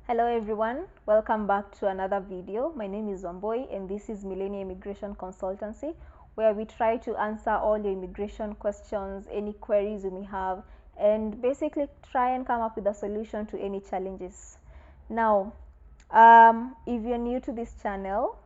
Hello everyone, welcome back to another video. My name is Wamboi and this is Millennium Immigration Consultancy, where we try to answer all your immigration questions, any queries you may have, and basically try and come up with a solution to any challenges. Now, if you're new to this channel,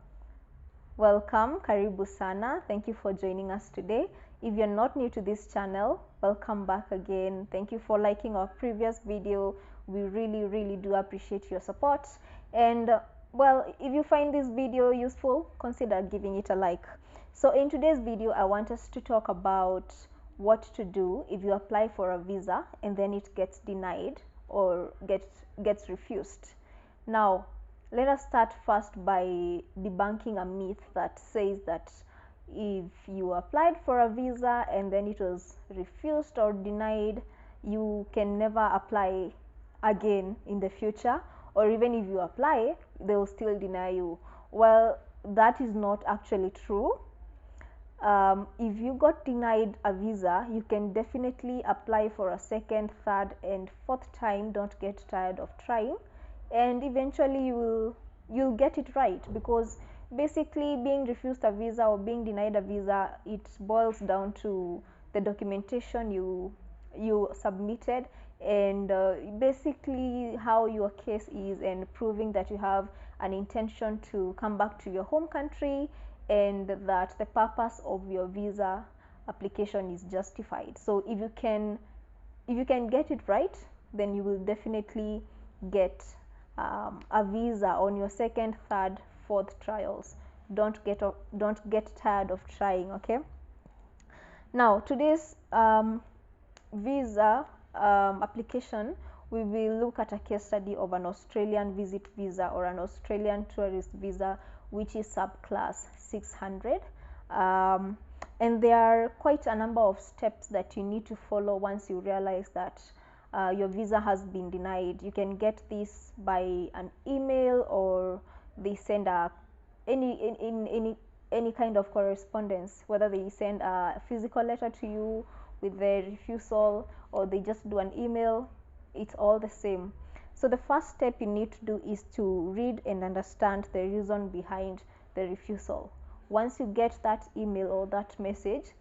welcome, karibu sana. Thank you for joining us today. If you're not new to this channel, welcome back again. Thank you for liking our previous video. We really do appreciate your support. And well, if you find this video useful, consider giving it a like. So in today's video, I want us to talk about what to do if you apply for a visa and then it gets denied or gets refused. Now, let us start first by debunking a myth that says that if you applied for a visa and then it was refused or denied, you can never apply again in the future, or even if you apply, they will still deny you. Well, that is not actually true. If you got denied a visa, you can definitely apply for a second, third, and fourth time. Don't get tired of trying, and eventually you'll get it right, because basically being refused a visa or being denied a visa, it boils down to the documentation you submitted, and basically how your case is, and proving that you have an intention to come back to your home country and that the purpose of your visa application is justified. So if you can get it right, then you will definitely get a visa on your second, third, fourth trials. Don't get tired of trying. Okay. Now today's visa application, we will look at a case study of an Australian visit visa or an Australian tourist visa, which is subclass 600. And there are quite a number of steps that you need to follow once you realize that your visa has been denied. You can get this by an email, or they send any kind of correspondence, whether they send a physical letter to you with the refusal or they just do an email. It's all the same. So the first step you need to do is to read and understand the reason behind the refusal. Once you get that email or that message,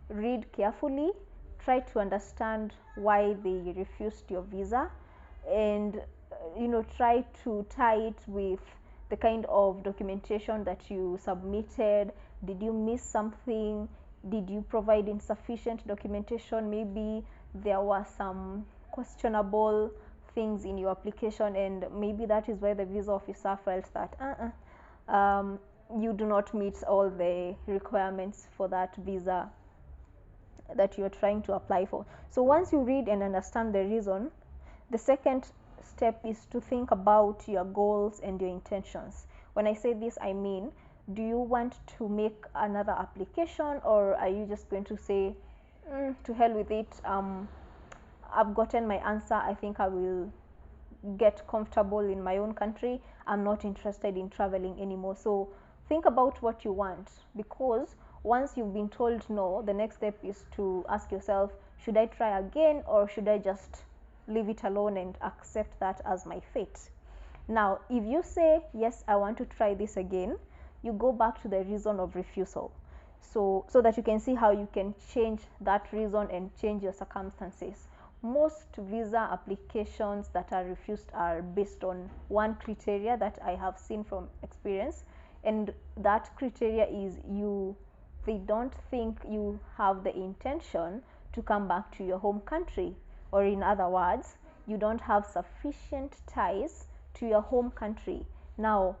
read carefully, try to understand why they refused your visa, and try to tie it with the kind of documentation that you submitted. Did you miss something? Did you provide insufficient documentation? Maybe there were some questionable things in your application, and maybe that is why the visa officer felt that you do not meet all the requirements for that visa that you're trying to apply for. So once you read and understand the reason, the second step is to think about your goals and your intentions. When I say this, I mean, do you want to make another application, or are you just going to say, to hell with it, I've gotten my answer, I think I will get comfortable in my own country, I'm not interested in traveling anymore. So think about what you want, because once you've been told no, the next step is to ask yourself, should I try again, or should I just leave it alone and accept that as my fate? Now, if you say, yes, I want to try this again, you go back to the reason of refusal, so that you can see how you can change that reason and change your circumstances. Most visa applications that are refused are based on one criteria that I have seen from experience, and that criteria is they don't think you have the intention to come back to your home country, or in other words, you don't have sufficient ties to your home country. Now,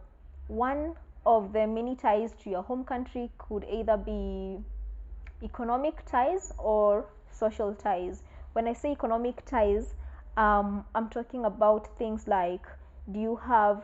one of the many ties to your home country could either be economic ties or social ties. When I say economic ties, I'm talking about things like, do you have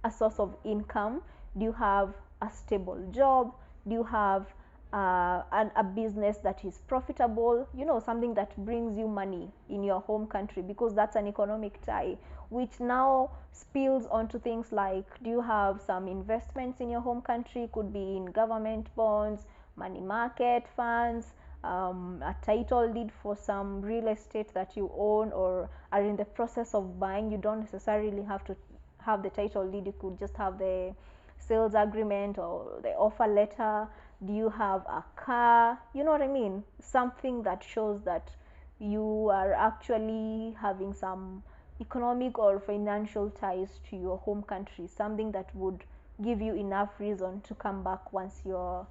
a source of income? Do you have a stable job? Do you have a business that is profitable? Something that brings you money in your home country, because that's an economic tie, which now spills onto things like, do you have some investments in your home country? Could be in government bonds, money market funds, a title deed for some real estate that you own or are in the process of buying, you don't necessarily have to have the title deed. You could just have the sales agreement or the offer letter. Do you have a car? You know what I mean? Something that shows that you are actually having some economic or financial ties to your home country, something that would give you enough reason to come back once your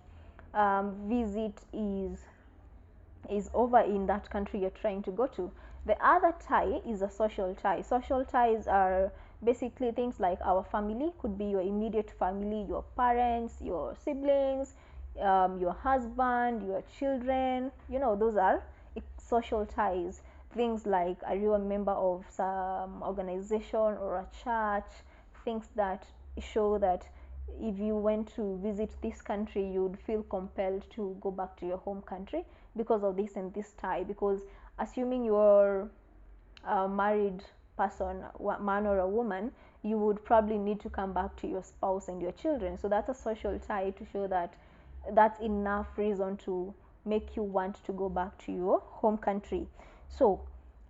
visit is over in that country you're trying to go to. The other tie is a social tie. Social ties are basically things like our family, could be your immediate family, your parents, your siblings, your husband, your children. You know, those are social ties. Things like, are you a member of some organization or a church? Things that show that if you went to visit this country, you'd feel compelled to go back to your home country because of this and this tie. Because assuming you're a married person, man or a woman, you would probably need to come back to your spouse and your children. So that's a social tie to show that that's enough reason to make you want to go back to your home country. So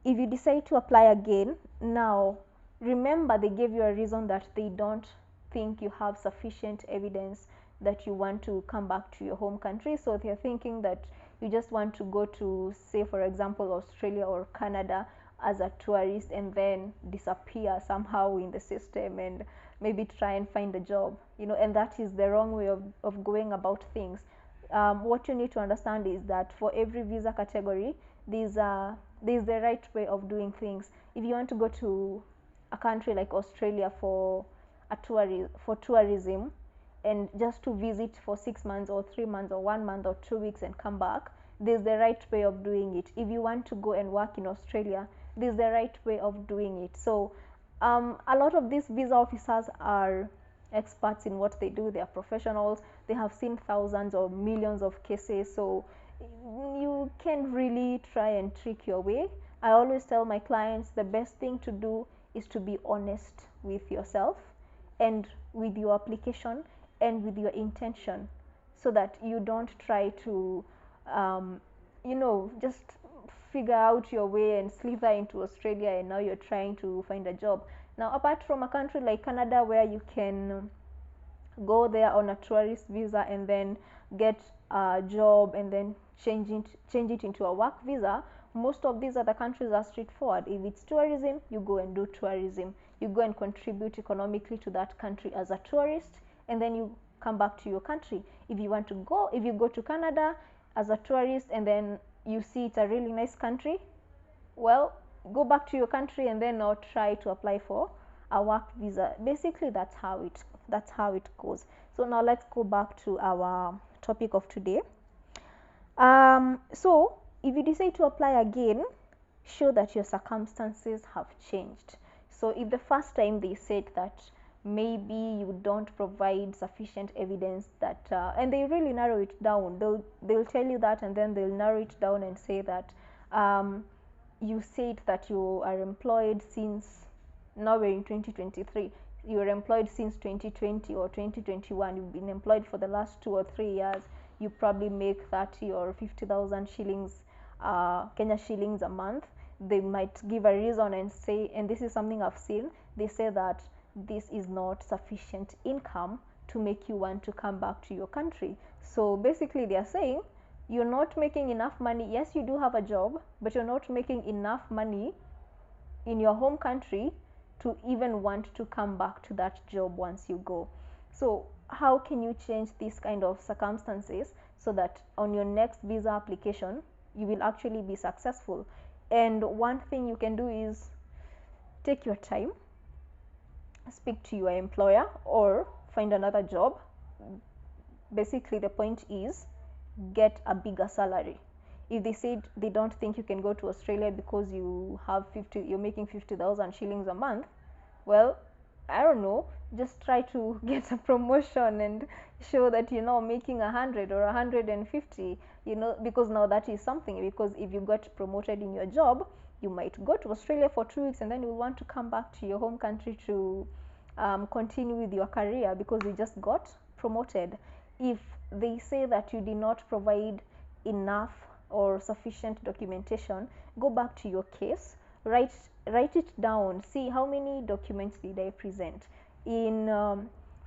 if you decide to apply again, now remember they gave you a reason that they don't think you have sufficient evidence that you want to come back to your home country. So they're thinking that you just want to go to, say for example, Australia or Canada as a tourist and then disappear somehow in the system and maybe try and find a job, you know, and that is the wrong way of going about things. What you need to understand is that for every visa category, there's the right way of doing things. If you want to go to a country like Australia for tourism and just to visit for 6 months or 3 months or 1 month or 2 weeks and come back, there's the right way of doing it. If you want to go and work in Australia, there's the right way of doing it. So a lot of these visa officers are experts in what they do. They are professionals. They have seen thousands or millions of cases, so you can really try and trick your way. I always tell my clients the best thing to do is to be honest with yourself and with your application and with your intention, so that you don't try to just figure out your way and slither into Australia and now you're trying to find a job. Now, apart from a country like Canada where you can go there on a tourist visa and then get a job and then change it into a work visa, most of these other countries are straightforward. If it's tourism, you go and do tourism. You go and contribute economically to that country as a tourist, and then you come back to your country. If you go to Canada as a tourist and then you see it's a really nice country, well, go back to your country and then now try to apply for a work visa. Basically, that's how it goes. So now let's go back to our topic of today. So if you decide to apply again, show that your circumstances have changed. So if the first time they said that maybe you don't provide sufficient evidence that and they really narrow it down, they'll tell you that, and then they'll narrow it down and say that you said that you are employed since, now we're in 2023, you were employed since 2020 or 2021, you've been employed for the last 2 or 3 years, you probably make 30 or 50,000 shillings, Kenya shillings a month. They might give a reason and say, and this is something I've seen, they say that this is not sufficient income to make you want to come back to your country. So basically they are saying you're not making enough money. Yes, you do have a job, but you're not making enough money in your home country to even want to come back to that job once you go. So how can you change these kind of circumstances so that on your next visa application you will actually be successful? And one thing you can do is take your time, speak to your employer or find another job. Basically the point is get a bigger salary. If they said they don't think you can go to Australia because you're making 50,000 shillings a month, well, I don't know, just try to get a promotion and show that you're now making 100 or 150, because now that is something. Because if you got promoted in your job, you might go to Australia for 2 weeks and then you'll want to come back to your home country to continue with your career because you just got promoted. If they say that you did not provide enough or sufficient documentation, go back to your case, write it down, see how many documents did I present.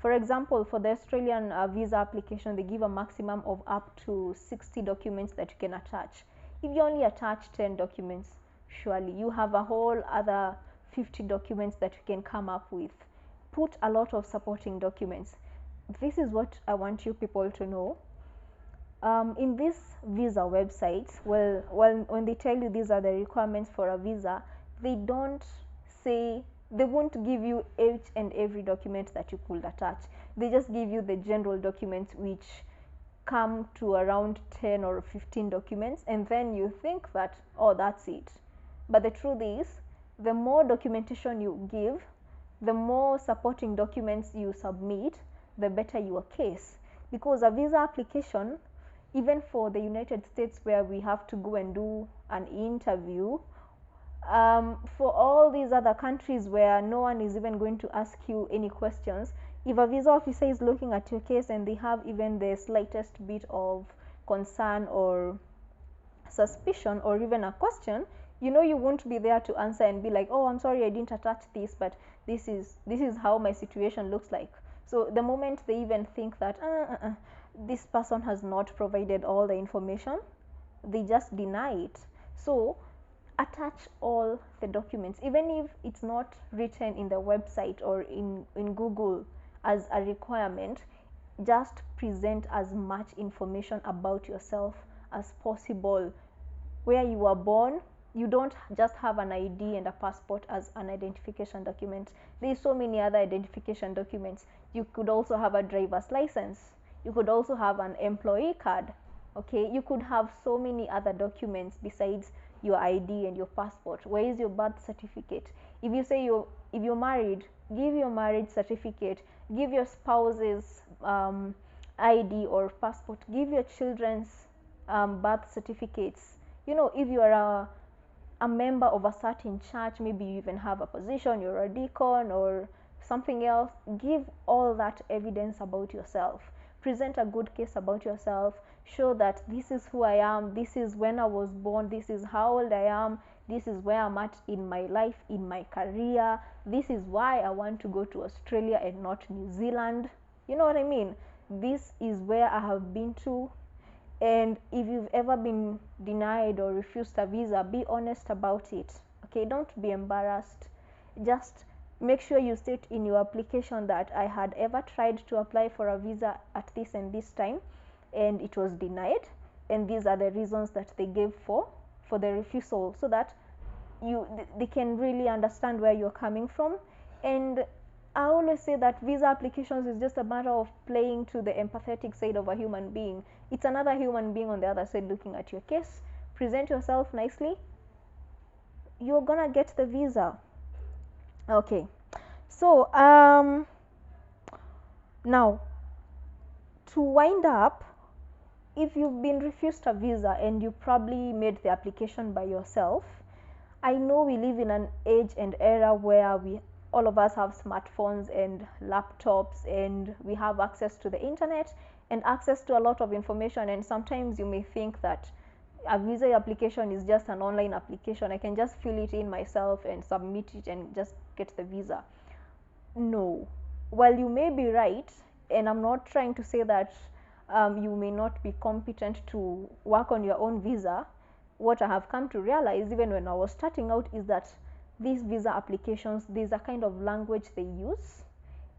For example, for the Australian visa application, they give a maximum of up to 60 documents that you can attach. If you only attach 10 documents, surely you have a whole other 50 documents that you can come up with. Put a lot of supporting documents. This is what I want you people to know. In these visa websites, when they tell you these are the requirements for a visa, they don't say, they won't give you each and every document that you could attach. They just give you the general documents, which come to around 10 or 15 documents, and then you think that, oh, that's it. But the truth is, the more documentation you give, the more supporting documents you submit, the better your case. Because a visa application, even for the United States, where we have to go and do an interview, for all these other countries where no one is even going to ask you any questions, if a visa officer is looking at your case and they have even the slightest bit of concern or suspicion or even a question, you know, you won't be there to answer and be like, oh, I'm sorry, I didn't attach this, but this is how my situation looks like. So the moment they even think that this person has not provided all the information, they just deny it. So attach all the documents, even if it's not written in the website or in Google as a requirement. Just present as much information about yourself as possible. Where you were born, you don't just have an ID and a passport as an identification document. There's so many other identification documents. You could also have a driver's license, you could also have an employee card, okay? You could have so many other documents besides your ID and your passport. Where is your birth certificate? If you say if you're married, give your marriage certificate, give your spouse's ID or passport, give your children's birth certificates. You know, if you are a member of a certain church, maybe you even have a position, you're a deacon or something else, give all that evidence about yourself. Present a good case about yourself. Show that this is who I am, this is when I was born, this is how old I am, this is where I'm at in my life, in my career, this is why I want to go to Australia and not New Zealand. You know what I mean? This is where I have been to. And if you've ever been denied or refused a visa, be honest about it, okay? Don't be embarrassed. Just make sure you state in your application that I had ever tried to apply for a visa at this and this time and it was denied, and these are the reasons that they gave for the refusal, so that they can really understand where you're coming from. And I always say that visa applications is just a matter of playing to the empathetic side of a human being. It's another human being on the other side looking at your case. Present yourself nicely, you're gonna get the visa. Okay, so now to wind up, if you've been refused a visa and you probably made the application by yourself, I know we live in an age and era where all of us have smartphones and laptops, and we have access to the internet and access to a lot of information. And sometimes you may think that a visa application is just an online application. I can just fill it in myself and submit it and just get the visa. No. While you may be right, and I'm not trying to say that you may not be competent to work on your own visa, what I have come to realize even when I was starting out is that these visa applications, there's a kind of language they use,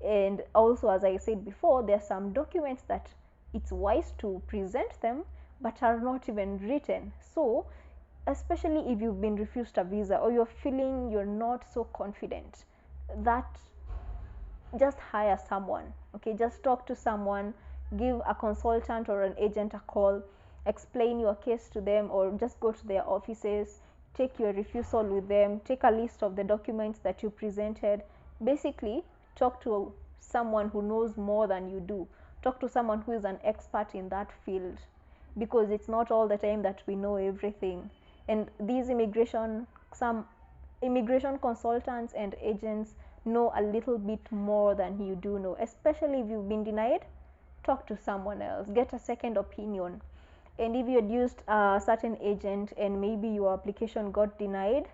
and also, as I said before, there are some documents that it's wise to present them but are not even written. So especially if you've been refused a visa or you're feeling you're not so confident, that just hire someone, okay? Just talk to someone, give a consultant or an agent a call, explain your case to them, or just go to their offices, take your refusal with them, take a list of the documents that you presented. Basically, talk to someone who knows more than you do. Talk to someone who is an expert in that field, because it's not all the time that we know everything. And these some immigration consultants and agents know a little bit more than you do know. Especially if you've been denied, talk to someone else, get a second opinion. And if you had used a certain agent and maybe your application got denied,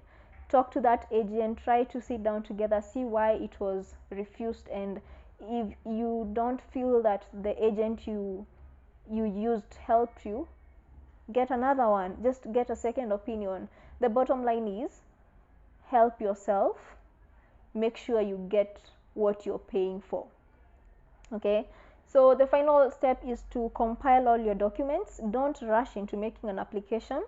talk to that agent, try to sit down together, see why it was refused. And if you don't feel that the agent you used helped you, get another one, just get a second opinion. The bottom line is help yourself, make sure you get what you're paying for. Okay, so the final step is to compile all your documents. Don't rush into making an application,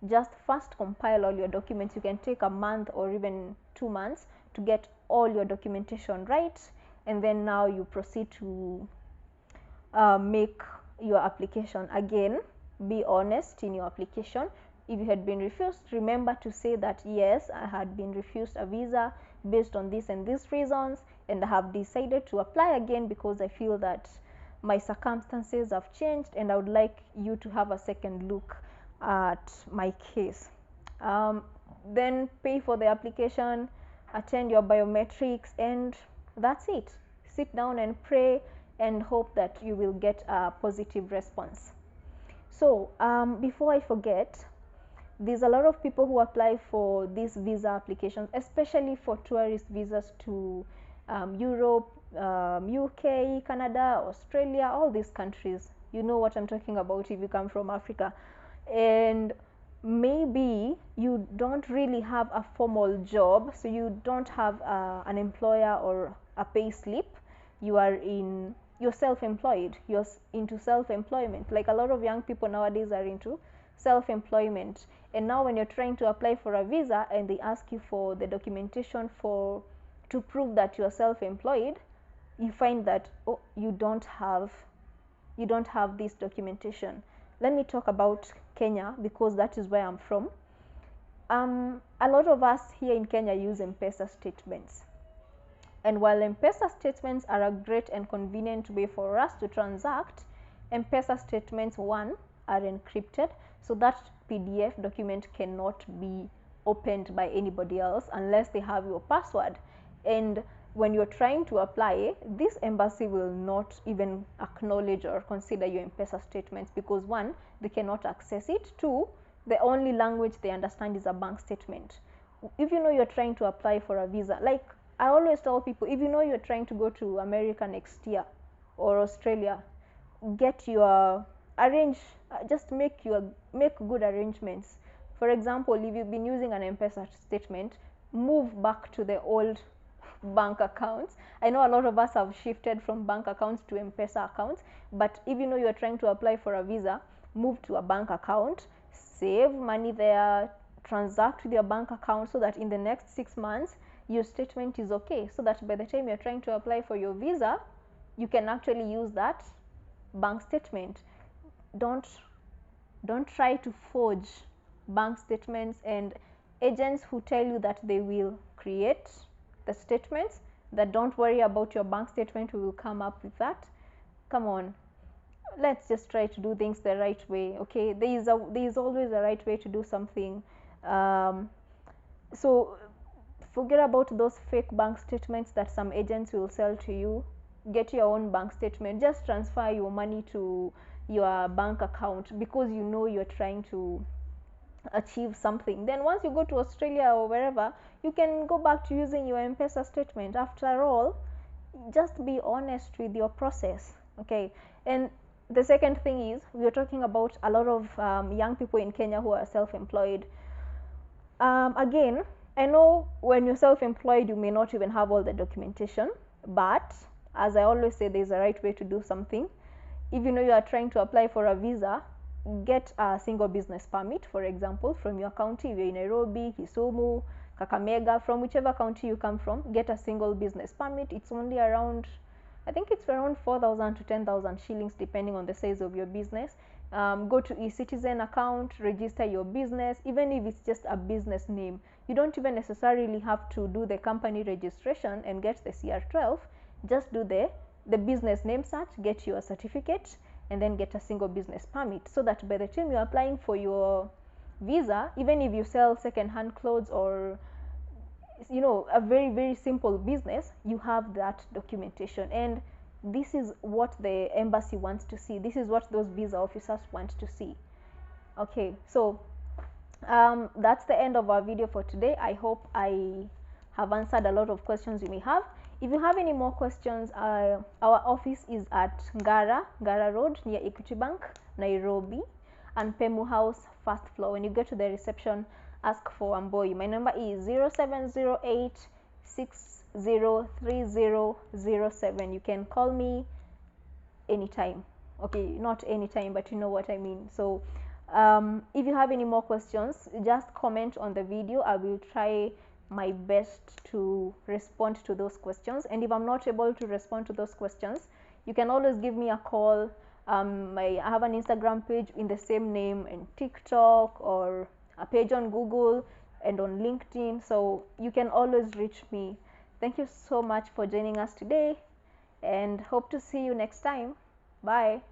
just first compile all your documents. You can take a month or even 2 months to get all your documentation right, and then now you proceed to make your application. Again, be honest in your application. If you had been refused, remember to say that yes, I had been refused a visa based on this and these reasons, and I have decided to apply again because I feel that my circumstances have changed and I would like you to have a second look at my case. Then pay for the application, attend your biometrics, and that's it. Sit down and pray and hope that you will get a positive response. So before I forget, there's a lot of people who apply for these visa applications, especially for tourist visas to Europe, UK, Canada, Australia, all these countries. You know what I'm talking about if you come from Africa. And maybe you don't really have a formal job, so you don't have an employer or a pay slip. You're self-employed, you're into self-employment. Like a lot of young people nowadays are into self-employment. And now when you're trying to apply for a visa and they ask you for the documentation to prove that you're self-employed, you find that, oh, you don't have this documentation. Let me talk about Kenya because that is where I'm from. A lot of us here in Kenya use M-Pesa statements. And while M-Pesa statements are a great and convenient way for us to transact, M-Pesa statements, one, are encrypted, so that PDF document cannot be opened by anybody else unless they have your password. And when you're trying to apply, this embassy will not even acknowledge or consider your M-Pesa statements because one, they cannot access it. Two, the only language they understand is a bank statement. If you know you're trying to apply for a visa, like I always tell people, if you know you're trying to go to America next year or Australia, just make good arrangements. For example, if you've been using an M-Pesa statement, move back to the old bank accounts. I know a lot of us have shifted from bank accounts to M-Pesa accounts, but if you know you're trying to apply for a visa, move to a bank account, save money there, transact with your bank account so that in the next 6 months your statement is okay, so that by the time you're trying to apply for your visa, you can actually use that bank statement. Don't try to forge bank statements, and agents who tell you that they will create the statements, that don't worry about your bank statement, we will come up with that. Come on, let's just try to do things the right way. Okay, there is always a right way to do something. So forget about those fake bank statements that some agents will sell to you. Get your own bank statement. Just transfer your money to your bank account because you know you're trying to achieve something. Then once you go to Australia or wherever, you can go back to using your M-Pesa statement. After all, just be honest with your process. Okay. And the second thing is, we're talking about a lot of young people in Kenya who are self-employed. Again, I know when you're self-employed, you may not even have all the documentation, but as I always say, there's a right way to do something. If you know you are trying to apply for a visa, get a single business permit, for example, from your county. If you're in Nairobi, Kisumu, Kakamega, from whichever county you come from, get a single business permit. It's only around, I think it's around 4,000 to 10,000 shillings, depending on the size of your business. Go to eCitizen account, register your business, even if it's just a business name. You don't even necessarily have to do the company registration and get the CR12. Just do the business name search, get your certificate, and then get a single business permit, so that by the time you're applying for your visa, even if you sell second-hand clothes or a very, very simple business, you have that documentation. And this is what the embassy wants to see. This is what those visa officers want to see. Okay, so that's the end of our video for today. I hope I have answered a lot of questions you may have. If you have any more questions, our office is at Ngara Road near Equity Bank, Nairobi, and Anpemu House, first floor. When you go to the reception, ask for Amboy. My number is 0708 603007. You can call me anytime. Okay, not anytime, but you know what I mean. So if you have any more questions, just comment on the video. I will try my best to respond to those questions, and if I'm not able to respond to those questions, you can always give me a call. I have an Instagram page in the same name, and TikTok, or a page on Google and on LinkedIn, so you can always reach me. Thank you so much for joining us today, and hope to see you next time. Bye.